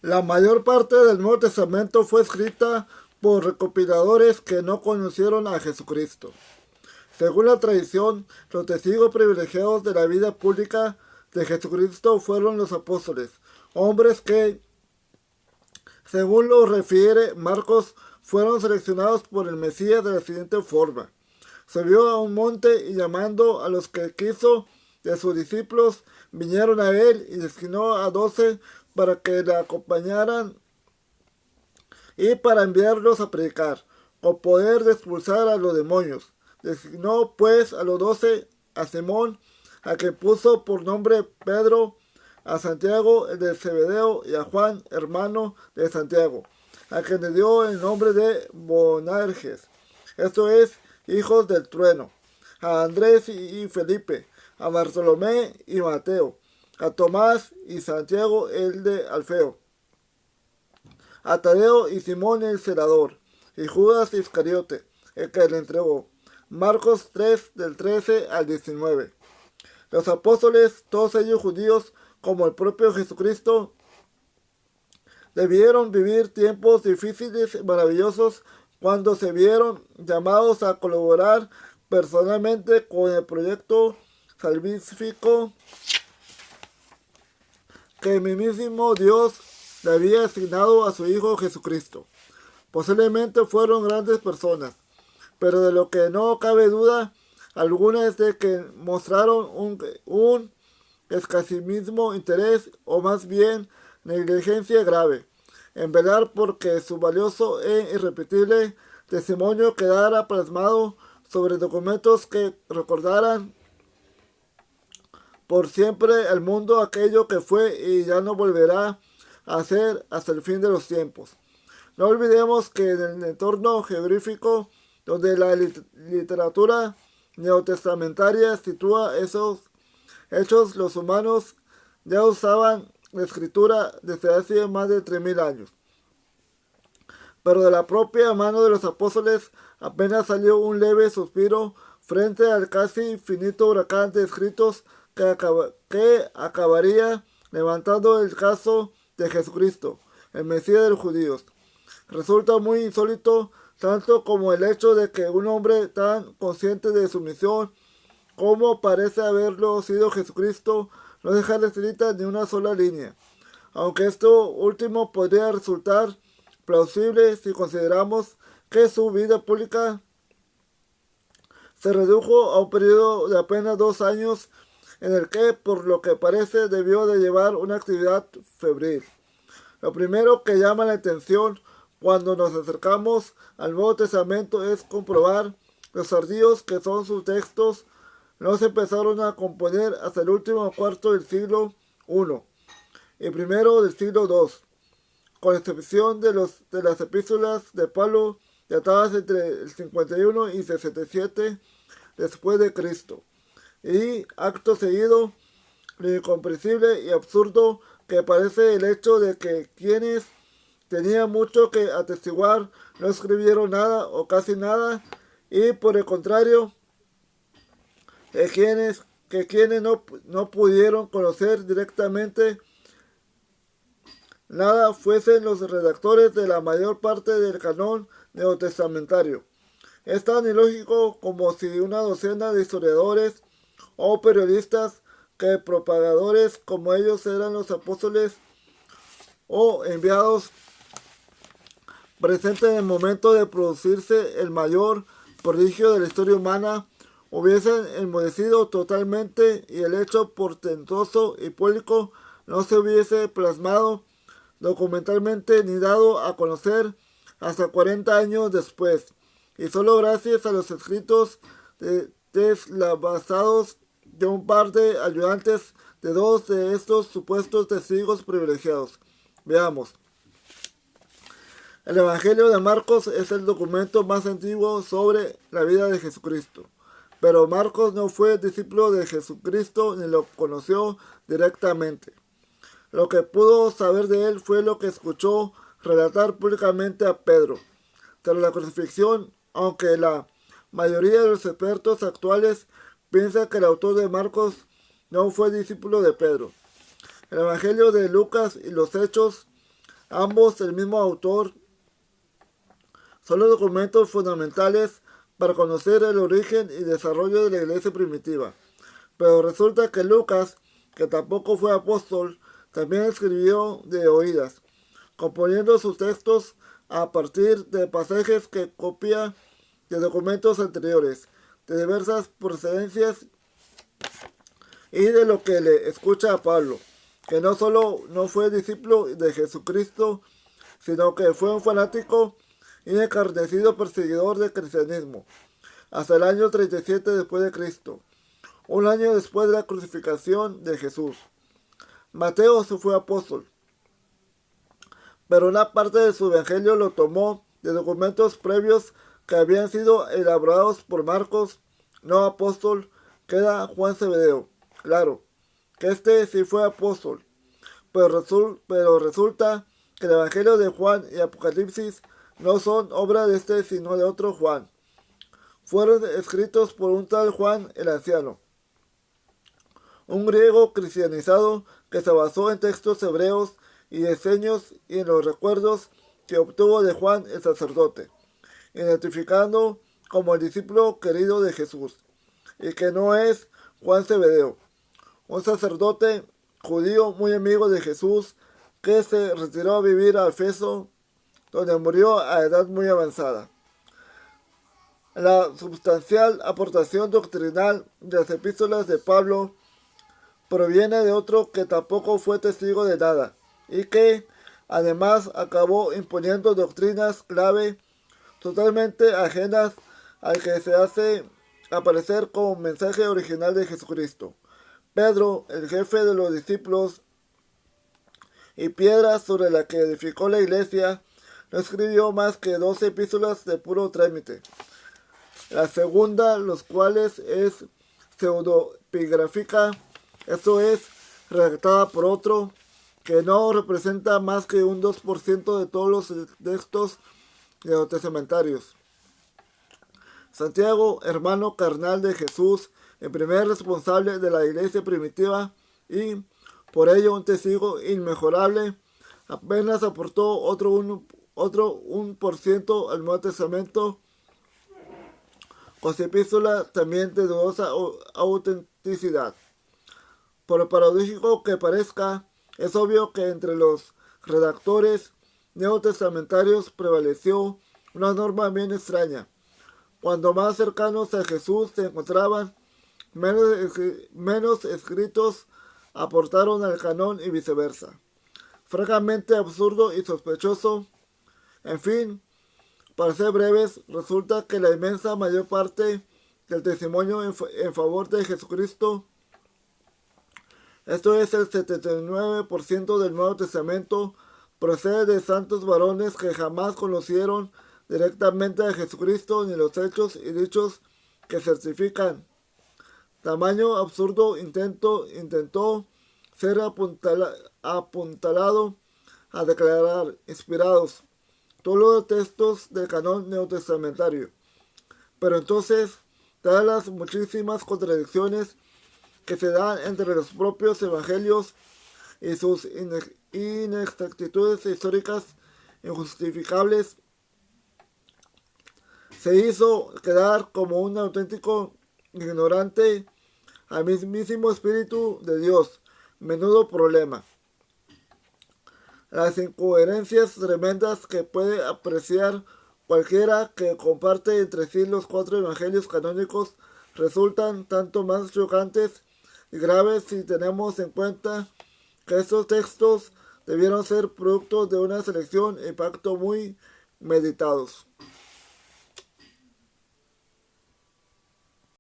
La mayor parte del Nuevo Testamento fue escrita por recopiladores que no conocieron a Jesucristo. Según la tradición, los testigos privilegiados de la vida pública de Jesucristo fueron los apóstoles, hombres que, según lo refiere Marcos, fueron seleccionados por el Mesías de la siguiente forma. Subió a un monte y llamando a los que quiso de sus discípulos, vinieron a él y designó a 12 para que le acompañaran y para enviarlos a predicar, con poder de expulsar a los demonios. Designó pues a los 12, a Simón, a quien puso por nombre Pedro, a Santiago, el de Zebedeo, y a Juan, hermano de Santiago, a quien le dio el nombre de Boanerges, esto es, hijos del trueno, a Andrés y Felipe, a Bartolomé y Mateo, a Tomás y Santiago, el de Alfeo, a Tadeo y Simón el celador, y Judas Iscariote, el que le entregó. Marcos 3, del 13 al 19. Los apóstoles, todos ellos judíos, como el propio Jesucristo, debieron vivir tiempos difíciles y maravillosos cuando se vieron llamados a colaborar personalmente con el proyecto salvífico que el mismísimo Dios le había asignado a su Hijo Jesucristo. Posiblemente fueron grandes personas, pero de lo que no cabe duda alguna es de que mostraron un escasísimo interés, o más bien negligencia grave, en velar porque su valioso e irrepetible testimonio quedara plasmado sobre documentos que recordaran por siempre al mundo aquello que fue y ya no volverá a ser hasta el fin de los tiempos. No olvidemos que en el entorno geográfico donde la literatura neotestamentaria sitúa esos hechos, los humanos ya usaban la escritura desde hace más de 3000 años. Pero de la propia mano de los apóstoles apenas salió un leve suspiro frente al casi infinito huracán de escritos que acabaría levantando el caso de Jesucristo, el Mesías de los judíos. Resulta muy insólito tanto como el hecho de que un hombre tan consciente de su misión como parece haberlo sido Jesucristo no deja escrita ni una sola línea, aunque esto último podría resultar plausible si consideramos que su vida pública se redujo a un periodo de apenas 2 años en el que, por lo que parece, debió de llevar una actividad febril. Lo primero que llama la atención cuando nos acercamos al Nuevo Testamento es comprobar los tardíos que son sus textos. No se empezaron a componer hasta el último cuarto del siglo I y primero del siglo II, con excepción de las epístolas de Pablo datadas entre el 51 y 67 después de Cristo. Y acto seguido, lo incomprensible y absurdo que parece el hecho de que quienes tenían mucho que atestiguar no escribieron nada o casi nada, y por el contrario, quienes no pudieron conocer directamente nada fuesen los redactores de la mayor parte del canon neotestamentario. Es tan ilógico como si una docena de historiadores o periodistas que propagadores como ellos eran los apóstoles o enviados presentes en el momento de producirse el mayor prodigio de la historia humana hubiesen enmudecido totalmente y el hecho portentoso y público no se hubiese plasmado documentalmente ni dado a conocer hasta 40 años después, y solo gracias a los escritos deslavazados de un par de ayudantes de 2 de estos supuestos testigos privilegiados. Veamos. El Evangelio de Marcos es el documento más antiguo sobre la vida de Jesucristo. Pero Marcos no fue discípulo de Jesucristo ni lo conoció directamente. Lo que pudo saber de él fue lo que escuchó relatar públicamente a Pedro. Tras la crucifixión, aunque la mayoría de los expertos actuales piensa que el autor de Marcos no fue discípulo de Pedro. El Evangelio de Lucas y los Hechos Ambos, el mismo autor, son los documentos fundamentales para conocer el origen y desarrollo de la iglesia primitiva. Pero resulta que Lucas, que tampoco fue apóstol, también escribió de oídas, componiendo sus textos a partir de pasajes que copia de documentos anteriores, de diversas procedencias y de lo que le escucha a Pablo, que no solo no fue discípulo de Jesucristo, sino que fue un fanático y encarnecido perseguidor del cristianismo, hasta el año 37 después de Cristo, un año después de la crucificación de Jesús. Mateo se fue apóstol, pero una parte de su evangelio lo tomó de documentos previos que habían sido elaborados por Marcos, no apóstol, que era Juan Zebedeo. Claro, que este sí fue apóstol, pero resulta que el evangelio de Juan y Apocalipsis no son obra de este sino de otro Juan. Fueron escritos por un tal Juan el anciano, un griego cristianizado que se basó en textos hebreos y diseños y en los recuerdos que obtuvo de Juan el sacerdote, identificando como el discípulo querido de Jesús, y que no es Juan Zebedeo, un sacerdote judío muy amigo de Jesús que se retiró a vivir a Efeso, donde murió a edad muy avanzada. La sustancial aportación doctrinal de las epístolas de Pablo proviene de otro que tampoco fue testigo de nada y que además acabó imponiendo doctrinas clave totalmente ajenas al que se hace aparecer como mensaje original de Jesucristo. Pedro, el jefe de los discípulos y piedra sobre la que edificó la iglesia, no escribió más que 12 epístolas de puro trámite. La segunda, los cuales es pseudopigráfica, esto es, redactada por otro, que no representa más que un 2% de todos los textos neotestamentarios. Santiago, hermano carnal de Jesús, el primer responsable de la iglesia primitiva y por ello un testigo inmejorable, apenas aportó otro 1% al Nuevo Testamento, con su epístola también de dudosa autenticidad. Por paradójico que parezca, es obvio que entre los redactores neotestamentarios prevaleció una norma bien extraña. Cuando más cercanos a Jesús se encontraban, menos escritos aportaron al canon y viceversa. Francamente absurdo y sospechoso. En fin, para ser breves, resulta que la inmensa mayor parte del testimonio en favor de Jesucristo, esto es el 79% del Nuevo Testamento, procede de santos varones que jamás conocieron directamente a Jesucristo ni los hechos y dichos que certifican. Tamaño absurdo intentó ser apuntalado a declarar inspirados todos los textos del canon neotestamentario. Pero entonces, dadas las muchísimas contradicciones que se dan entre los propios evangelios y sus inexactitudes históricas injustificables, se hizo quedar como un auténtico ignorante al mismísimo Espíritu de Dios. Menudo problema. Las incoherencias tremendas que puede apreciar cualquiera que comparte entre sí los 4 evangelios canónicos resultan tanto más chocantes y graves si tenemos en cuenta que estos textos debieron ser producto de una selección y pacto muy meditados.